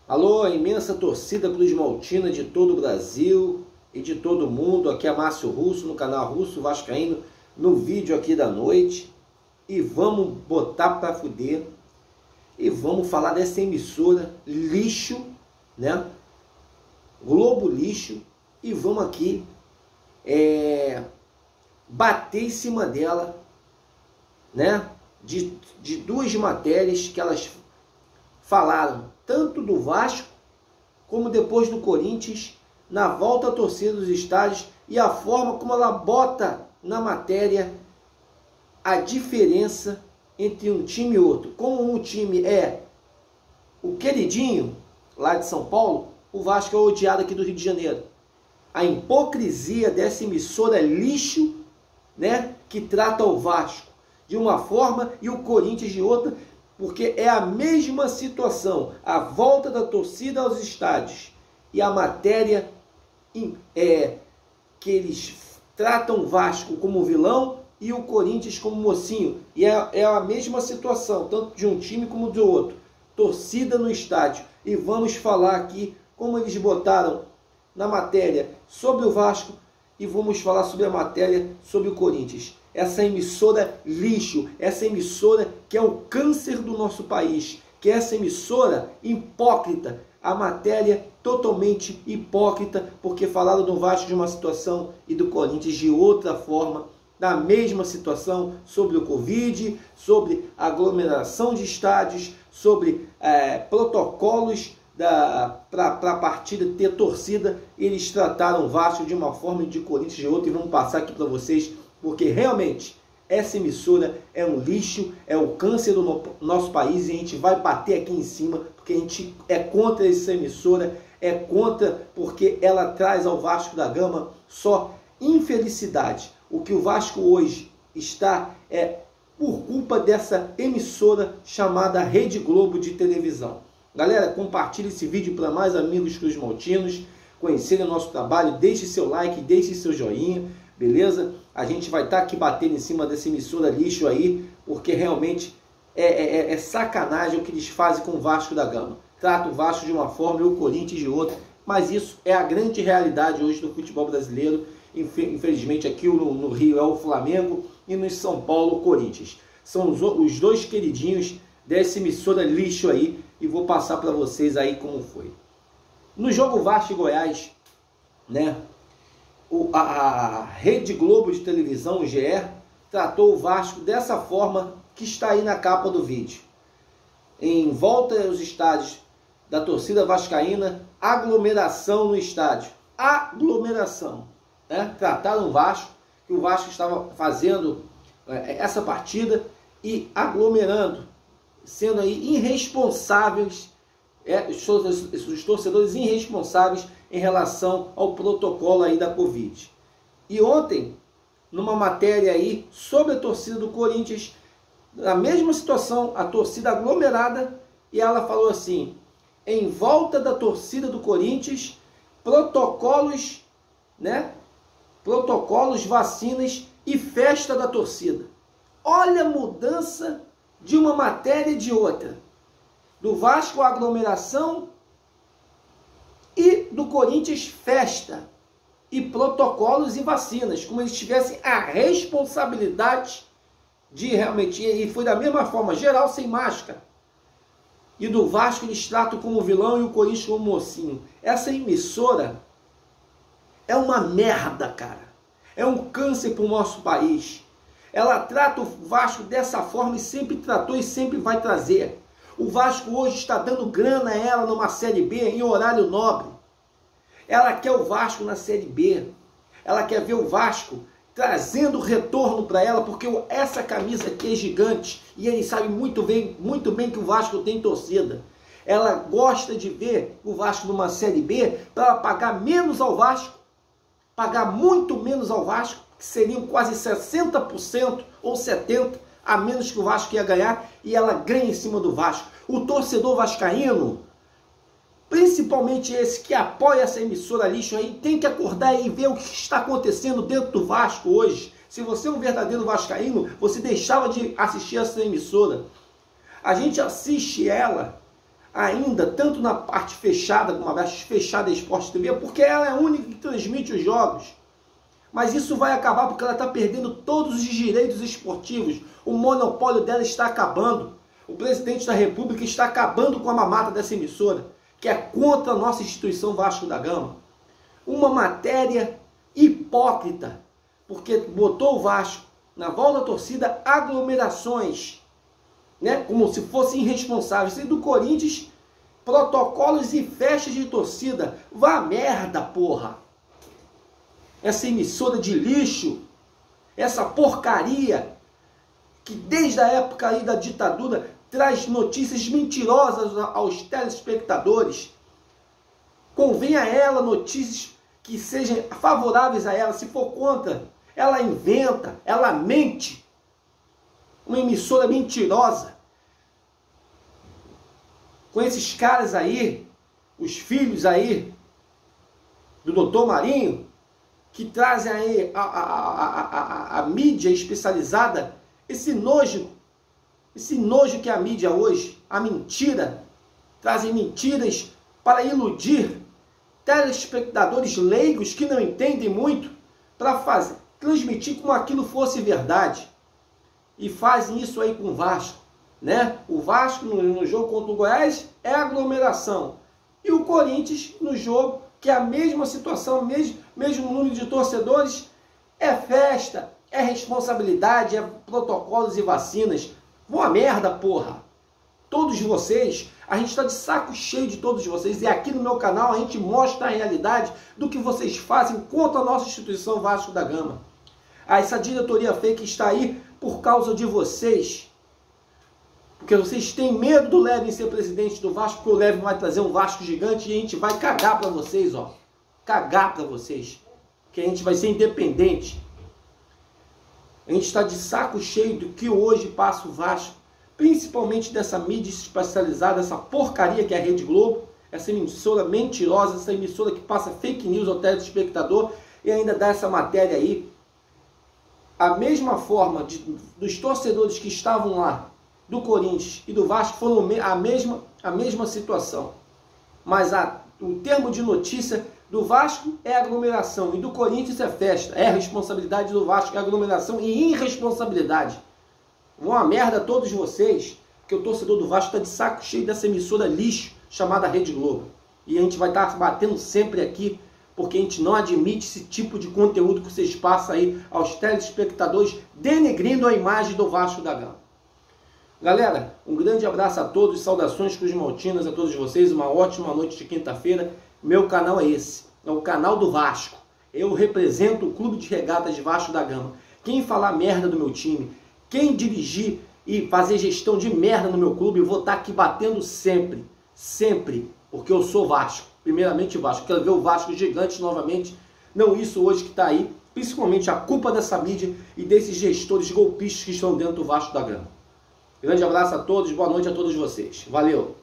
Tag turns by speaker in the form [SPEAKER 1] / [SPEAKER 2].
[SPEAKER 1] Alô, a imensa torcida Cruz Maltina de todo o Brasil e de todo o mundo. Aqui é Márcio Russo, no canal Russo Vascaíno, no vídeo aqui da noite. E vamos botar pra fuder. E vamos falar dessa emissora lixo, né? Globo lixo. E vamos aqui bater em cima dela, né? De duas matérias que elas falaram, tanto do Vasco como depois do Corinthians, na volta à torcida dos estádios, e a forma como ela bota na matéria a diferença entre um time e outro. Como um time é o queridinho lá de São Paulo, o Vasco é o odiado aqui do Rio de Janeiro. A hipocrisia dessa emissora lixo, né, que trata o Vasco de uma forma e o Corinthians de outra, porque é a mesma situação, a volta da torcida aos estádios e a matéria que eles tratam o Vasco como vilão e o Corinthians como mocinho, e é a mesma situação, tanto de um time como do outro, torcida no estádio. E vamos falar aqui como eles botaram na matéria sobre o Vasco e vamos falar sobre a matéria sobre o Corinthians. Essa emissora lixo, essa emissora que é o câncer do nosso país, que é essa emissora hipócrita, a matéria totalmente hipócrita, porque falaram do Vasco de uma situação e do Corinthians de outra forma, da mesma situação, sobre o Covid, sobre aglomeração de estádios, sobre protocolos para a partida ter torcida. Eles trataram o Vasco de uma forma e de Corinthians de outra, e vamos passar aqui para vocês, porque realmente essa emissora é um lixo, é o câncer do nosso país, e a gente vai bater aqui em cima, porque a gente é contra essa emissora, é contra porque ela traz ao Vasco da Gama só infelicidade. O que o Vasco hoje está é por culpa dessa emissora chamada Rede Globo de televisão. Galera, compartilhe esse vídeo para mais amigos Cruz Maltinos conhecerem o nosso trabalho, deixe seu like, deixe seu joinha, beleza? A gente vai estar aqui batendo em cima dessa emissora lixo aí, porque realmente é sacanagem o que eles fazem com o Vasco da Gama. Trata o Vasco de uma forma e o Corinthians de outra, mas isso é a grande realidade hoje do futebol brasileiro. Infelizmente aqui no Rio é o Flamengo e no São Paulo o Corinthians. São os dois queridinhos dessa emissora lixo aí, e vou passar para vocês aí como foi. No jogo Vasco e Goiás, né? A Rede Globo de televisão, o GE, tratou o Vasco dessa forma que está aí na capa do vídeo. Em volta aos estádios da torcida vascaína, aglomeração no estádio. Aglomeração, né? Trataram o Vasco, que o Vasco estava fazendo essa partida e aglomerando, sendo aí irresponsáveis, os torcedores irresponsáveis em relação ao protocolo aí da Covid. E ontem, numa matéria aí sobre a torcida do Corinthians, na mesma situação, a torcida aglomerada, e ela falou assim: em volta da torcida do Corinthians, protocolos, né? Protocolos, vacinas e festa da torcida. Olha a mudança de uma matéria e de outra. Do Vasco a aglomeração e do Corinthians festa e protocolos e vacinas, como eles tivessem a responsabilidade de realmente, e foi da mesma forma, geral sem máscara. E do Vasco eles tratam como vilão e o Corinthians como mocinho. Essa emissora é uma merda, cara. É um câncer para o nosso país. Ela trata o Vasco dessa forma e sempre tratou e sempre vai trazer. O Vasco hoje está dando grana a ela numa Série B em horário nobre. Ela quer o Vasco na Série B. Ela quer ver o Vasco trazendo retorno para ela, porque essa camisa aqui é gigante e ele sabe muito bem que o Vasco tem torcida. Ela gosta de ver o Vasco numa Série B para pagar menos ao Vasco, pagar muito menos ao Vasco, que seriam quase 60% ou 70% a menos que o Vasco ia ganhar, e ela ganha em cima do Vasco. O torcedor vascaíno, principalmente esse que apoia essa emissora lixo aí, tem que acordar e ver o que está acontecendo dentro do Vasco hoje. Se você é um verdadeiro vascaíno, você deixava de assistir essa emissora. A gente assiste ela ainda, tanto na parte fechada, como a parte fechada da Sport TV, porque ela é a única que transmite os jogos. Mas isso vai acabar porque ela está perdendo todos os direitos esportivos. O monopólio dela está acabando. O presidente da República está acabando com a mamata dessa emissora, que é contra a nossa instituição Vasco da Gama. Uma matéria hipócrita, porque botou o Vasco na volta da torcida, aglomerações, né? Como se fossem irresponsáveis. E do Corinthians, protocolos e festas de torcida. Vá merda, porra! Essa emissora de lixo, essa porcaria, que desde a época aí da ditadura traz notícias mentirosas aos telespectadores. Convém a ela notícias que sejam favoráveis a ela. Se for contra, ela inventa, ela mente. Uma emissora mentirosa. Com esses caras aí, os filhos aí do Dr. Marinho, que trazem aí a mídia especializada, esse nojo que é a mídia hoje, a mentira, trazem mentiras para iludir telespectadores leigos que não entendem muito, para transmitir como aquilo fosse verdade. E fazem isso aí com o Vasco, né? O Vasco no jogo contra o Goiás é aglomeração, e o Corinthians no jogo, que é a mesma situação, mesmo número de torcedores, é festa, é responsabilidade, é protocolos e vacinas. Boa merda, porra! Todos vocês, a gente está de saco cheio de todos vocês, e aqui no meu canal a gente mostra a realidade do que vocês fazem contra a nossa instituição Vasco da Gama. Essa diretoria fake está aí por causa de vocês. Porque vocês têm medo do Levin ser presidente do Vasco, porque o Levin vai trazer um Vasco gigante e a gente vai cagar para vocês, ó. Cagar para vocês. Que a gente vai ser independente. A gente está de saco cheio do que hoje passa o Vasco, principalmente dessa mídia especializada, essa porcaria que é a Rede Globo, essa emissora mentirosa, essa emissora que passa fake news ao telespectador e ainda dá essa matéria aí. A mesma forma dos torcedores que estavam lá, do Corinthians e do Vasco, foram a mesma situação. Mas o termo de notícia do Vasco é aglomeração e do Corinthians é festa. É a responsabilidade do Vasco, é aglomeração e irresponsabilidade. Uma merda a todos vocês, porque o torcedor do Vasco está de saco cheio dessa emissora lixo chamada Rede Globo. E a gente vai estar batendo sempre aqui, porque a gente não admite esse tipo de conteúdo que vocês passam aí aos telespectadores, denegrindo a imagem do Vasco da Gama. Galera, um grande abraço a todos, saudações cruzmaltinas a todos vocês, uma ótima noite de quinta-feira. Meu canal é esse, é o canal do Vasco. Eu represento o Clube de Regatas de Vasco da Gama. Quem falar merda do meu time, quem dirigir e fazer gestão de merda no meu clube, eu vou estar aqui batendo sempre, sempre, porque eu sou Vasco, primeiramente Vasco. Quero ver o Vasco gigante novamente, não isso hoje que está aí, principalmente a culpa dessa mídia e desses gestores golpistas que estão dentro do Vasco da Gama. Grande abraço a todos, boa noite a todos vocês. Valeu!